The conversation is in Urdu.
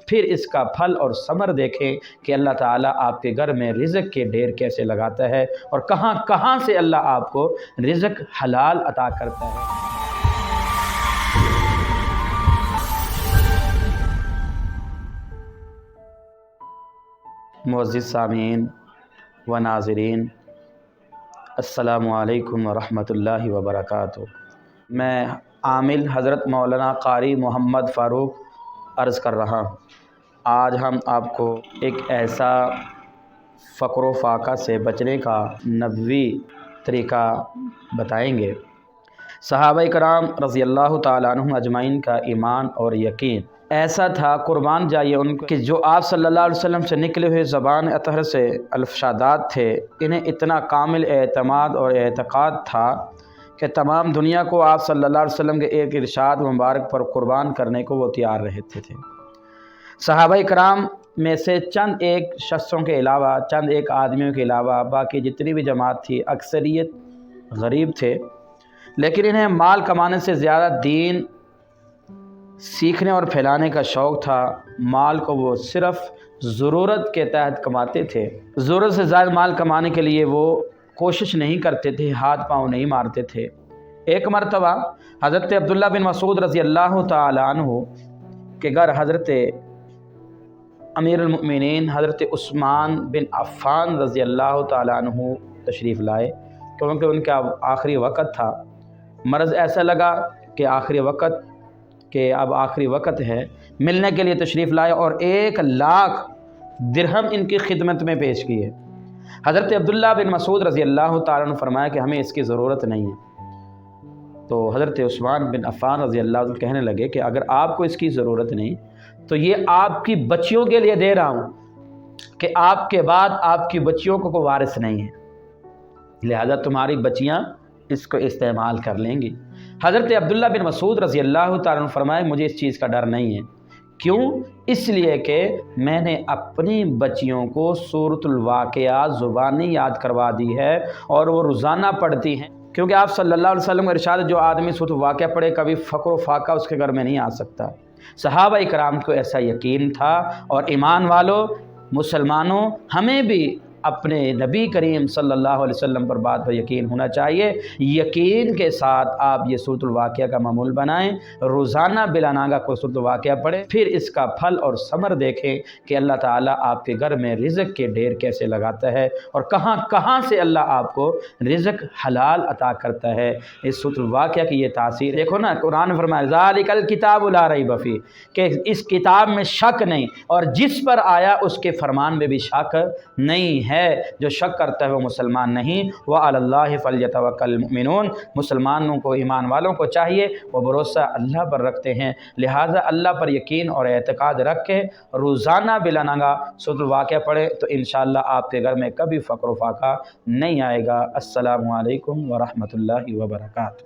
پھر اس کا پھل اور ثمر دیکھیں کہ اللہ تعالیٰ آپ کے گھر میں رزق کے ڈھیر کیسے لگاتا ہے اور کہاں کہاں سے اللہ آپ کو رزق حلال عطا کرتا ہے۔ معزز سامعین و ناظرین، السلام علیکم ورحمۃ اللہ وبرکاتہ۔ میں عامل حضرت مولانا قاری محمد فاروق عرض کر رہا ہوں۔ آج ہم آپ کو ایک ایسا فقر و فاقہ سے بچنے کا نبوی طریقہ بتائیں گے۔ صحابہ کرام رضی اللہ تعالیٰ عنہم اجمعین کا ایمان اور یقین ایسا تھا، قربان جائیے ان کو، کہ جو آپ صلی اللہ علیہ وسلم سے نکلے ہوئے زبان اطہر سے الفشادات تھے، انہیں اتنا کامل اعتماد اور اعتقاد تھا کہ تمام دنیا کو آپ صلی اللہ علیہ وسلم کے ایک ارشاد مبارک پر قربان کرنے کو وہ تیار رہتے تھے۔ صحابہ کرام میں سے چند ایک شخصوں کے علاوہ، چند ایک آدمیوں کے علاوہ باقی جتنی بھی جماعت تھی اکثریت غریب تھے، لیکن انہیں مال کمانے سے زیادہ دین سیکھنے اور پھیلانے کا شوق تھا۔ مال کو وہ صرف ضرورت کے تحت کماتے تھے، ضرورت سے زائد مال کمانے کے لیے وہ کوشش نہیں کرتے تھے، ہاتھ پاؤں نہیں مارتے تھے۔ ایک مرتبہ حضرت عبداللہ بن مسعود رضی اللہ تعالیٰ عنہ کے گھر حضرت امیر المؤمنین حضرت عثمان بن عفان رضی اللہ تعالیٰ عنہ تشریف لائے، کیونکہ ان کا آخری وقت تھا۔ مرض ایسا لگا کہ اب آخری وقت ہے، ملنے کے لیے تشریف لائے اور 1,00,000 درہم ان کی خدمت میں پیش کیے۔ حضرت عبداللہ بن مسعود رضی اللہ تعالیٰ عنہ فرمایا کہ ہمیں اس کی ضرورت نہیں ہے۔ تو حضرت عثمان بن عفان رضی اللہ عنہ کہنے لگے کہ اگر آپ کو اس کی ضرورت نہیں تو یہ آپ کی بچیوں کے لیے دے رہا ہوں کہ آپ کے بعد آپ کی بچیوں کو کوئی وارث نہیں ہے، لہذا تمہاری بچیاں اس کو استعمال کر لیں گی۔ حضرت عبداللہ بن مسعود رضی اللہ تعالیٰ عنہ فرمائے مجھے اس چیز کا ڈر نہیں ہے۔ کیوں؟ اس لیے کہ میں نے اپنی بچیوں کو سورۃ الواقعہ زبانی یاد کروا دی ہے اور وہ روزانہ پڑھتی ہیں، کیونکہ آپ صلی اللہ علیہ وسلم کا ارشاد جو آدمی سورۃ الواقعہ پڑھے کبھی فقر و فاقہ اس کے گھر میں نہیں آ سکتا۔ صحابہ کرام کو ایسا یقین تھا، اور ایمان والوں، مسلمانوں، ہمیں بھی اپنے نبی کریم صلی اللہ علیہ وسلم پر بات پر یقین ہونا چاہیے۔ یقین کے ساتھ آپ یہ سورۃ الواقعہ کا معمول بنائیں، روزانہ بلا ناگہ کوئی سورۃ الواقعہ پڑھیں، پھر اس کا پھل اور ثمر دیکھیں کہ اللہ تعالیٰ آپ کے گھر میں رزق کے ڈھیر کیسے لگاتا ہے اور کہاں کہاں سے اللہ آپ کو رزق حلال عطا کرتا ہے۔ اس سورۃ الواقعہ کی یہ تاثیر دیکھو نا، قرآن نے فرمایا ذالک الکتاب لا ریب فیہ، کہ اس کتاب میں شک نہیں، اور جس پر آیا اس کے فرمان میں بھی شک نہیں ہے۔ جو شک کرتا ہے وہ مسلمان نہیں۔ وعلی اللہ فلیتوکل المؤمنون، مسلمانوں کو، ایمان والوں کو چاہیے وہ بھروسہ اللہ پر رکھتے ہیں، لہٰذا اللہ پر یقین اور اعتقاد رکھ کے روزانہ بلا ناگہ سورۃ الواقعہ پڑھیں تو انشاءاللہ آپ کے گھر میں کبھی فقر و فاقہ نہیں آئے گا۔ السلام علیکم ورحمۃ اللہ وبرکاتہ۔